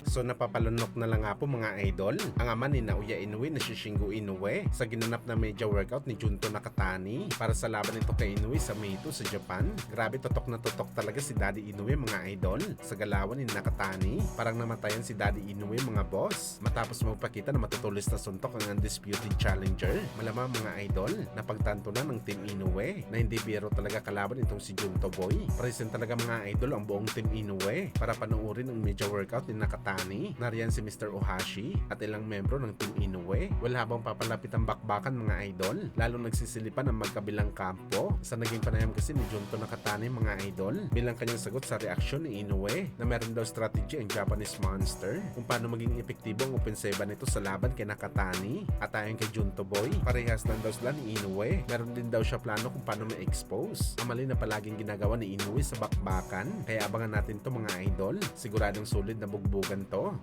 So napapalunok na lang nga po mga idol, ang ama ni Naoya Inoue na si Shingo Inoue sa ginanap na media workout ni Junto Nakatani para sa laban nito kay Inoue sa May 2 sa Japan. Grabe totok na totok talaga si Daddy Inoue mga idol sa galawan ni Nakatani. Parang namatayan si Daddy Inoue mga boss matapos magpakita na matutulis na suntok ang undisputed challenger. Malamang mga idol na pagtanto na ng Team Inoue na hindi biro talaga kalaban itong si Junto Boy. Present talaga mga idol ang buong Team Inoue para panoorin ang media workout ni Nakatani. Nariyan si Mr. Ohashi at ilang membro ng Team Inoue. Well, habang papalapit ang bakbakan mga idol, lalong nagsisilipan ang magkabilang kampo sa naging panayam kasi ni Junto Nakatani mga idol bilang kanyang sagot sa reaksyon ni Inoue na meron daw strategy ang Japanese Monster kung paano maging epektibo ang opensiba nito sa laban kay Nakatani. At ayon kay Junto Boy, parehas lang daw sila ni Inoue. Meron din daw siya plano kung paano ma-expose ang mali na palaging ginagawa ni Inoue sa bakbakan. Kaya abangan natin to mga idol. Siguradong solid na bugbugan to.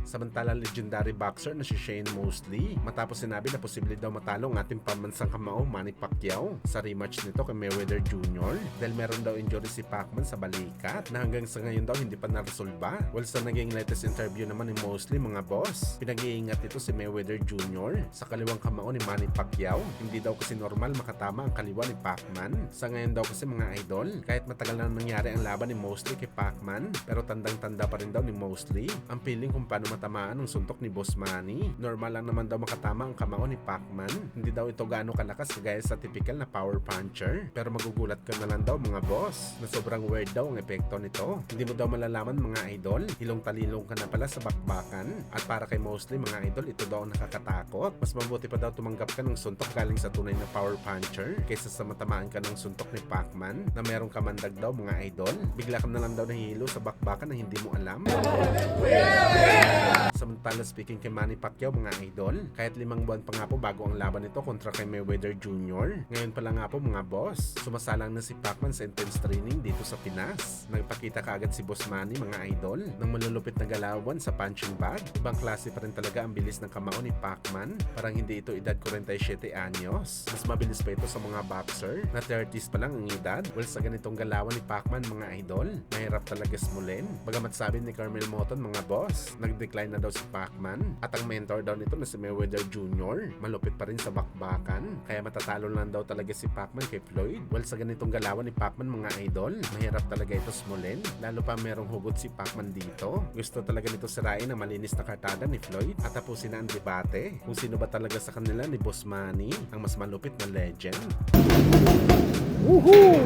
Samantala, legendary boxer na si Shane Mosley matapos sinabi na posible daw matalo ang ating pambansang kamao Manny Pacquiao sa rematch nito kay Mayweather Jr. dahil meron daw injury si Pacman sa balikat na hanggang sa ngayon daw hindi pa naresolba. Well, sa naging latest interview naman ni Mosley mga boss, pinag-iingat ito si Mayweather Jr. sa kaliwang kamao ni Manny Pacquiao. Hindi daw kasi normal makatama ang kaliwa ni Pacman. Sa ngayon daw kasi mga idol, kahit matagal na nangyari ang laban ni Mosley kay Pacman, pero tandang-tanda pa rin daw ni Mosley ang feeling kung paano matamaan ng suntok ni Boss Manny. Normal lang naman daw makatama ang kamao ni Pacman. Hindi daw ito gaano kalakas kagaya sa typical na power puncher. Pero magugulat ka na lang daw mga boss na sobrang weird daw ang epekto nito. Hindi mo daw malalaman mga idol, hilong talilong ka na pala sa bakbakan. At para kay Mosley mga idol, ito daw ang nakakatakot. Mas mabuti pa daw tumanggap ka ng suntok galing sa tunay na power puncher kaysa sa matamaan ka ng suntok ni Pacman na merong kamandag daw mga idol. Bigla ka na lang daw nahihilo sa bakbakan na hindi mo alam. Samantala, speaking kay Manny Pacquiao mga idol, kahit 5 buwan pa nga po bago ang laban nito kontra kay Mayweather Jr. Ngayon pa lang nga po mga boss, sumasalang na si Pacman sa intense training dito sa Pinas. Nagpakita kaagad si Boss Manny mga idol ng malulupit na galawan sa punching bag. Ibang klase pa rin talaga ang bilis ng kamao ni Pacman. Parang hindi ito edad 47 anyos. Mas mabilis pa ito sa mga boxer na 30s pa lang ang edad. Well, sa ganitong galawan ni Pacman mga idol, mahirap talaga smulin. Bagamat sabi ni Carmel Moton mga boss, nag-decline na daw si Pacman at ang mentor daw nito na si Mayweather Jr. malupit pa rin sa bakbakan, kaya matatalo lang daw talaga si Pacman kay Floyd. Well, sa ganitong galawan ni Pacman mga idol, mahirap talaga ito smulin, lalo pa merong hugot si Pacman dito. Gusto talaga nito sirain ang malinis na kartada ni Floyd at tapusin na ang debate kung sino ba talaga sa kanila ni Boss Manny ang mas malupit na legend. Woohoo!